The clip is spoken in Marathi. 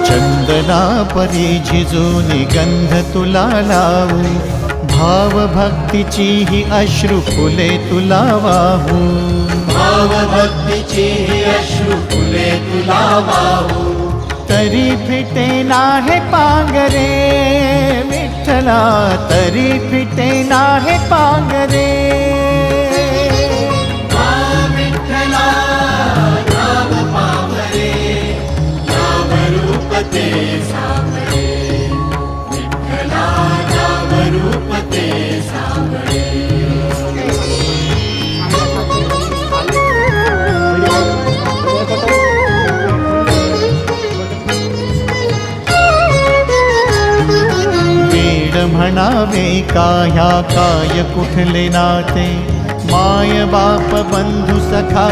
चंदना परी झिजूनी गंध तुला लावू, भाव भक्तीची ही अश्रु फुले तुला वाहू, भाव भक्तीची ही अश्रु फुले तुला वाहू. तरी फिटे नाहे पांगरे विठ्ठला, तरी फिटे नाहे पांगरे. विठ्ठला नाम पावरे, नाम रूप ते सांभळे. विठ्ठला नाम रूप ते सांभळे. म्हणावे काह्या काय कुठले नाते, माय बाप बंधू सखा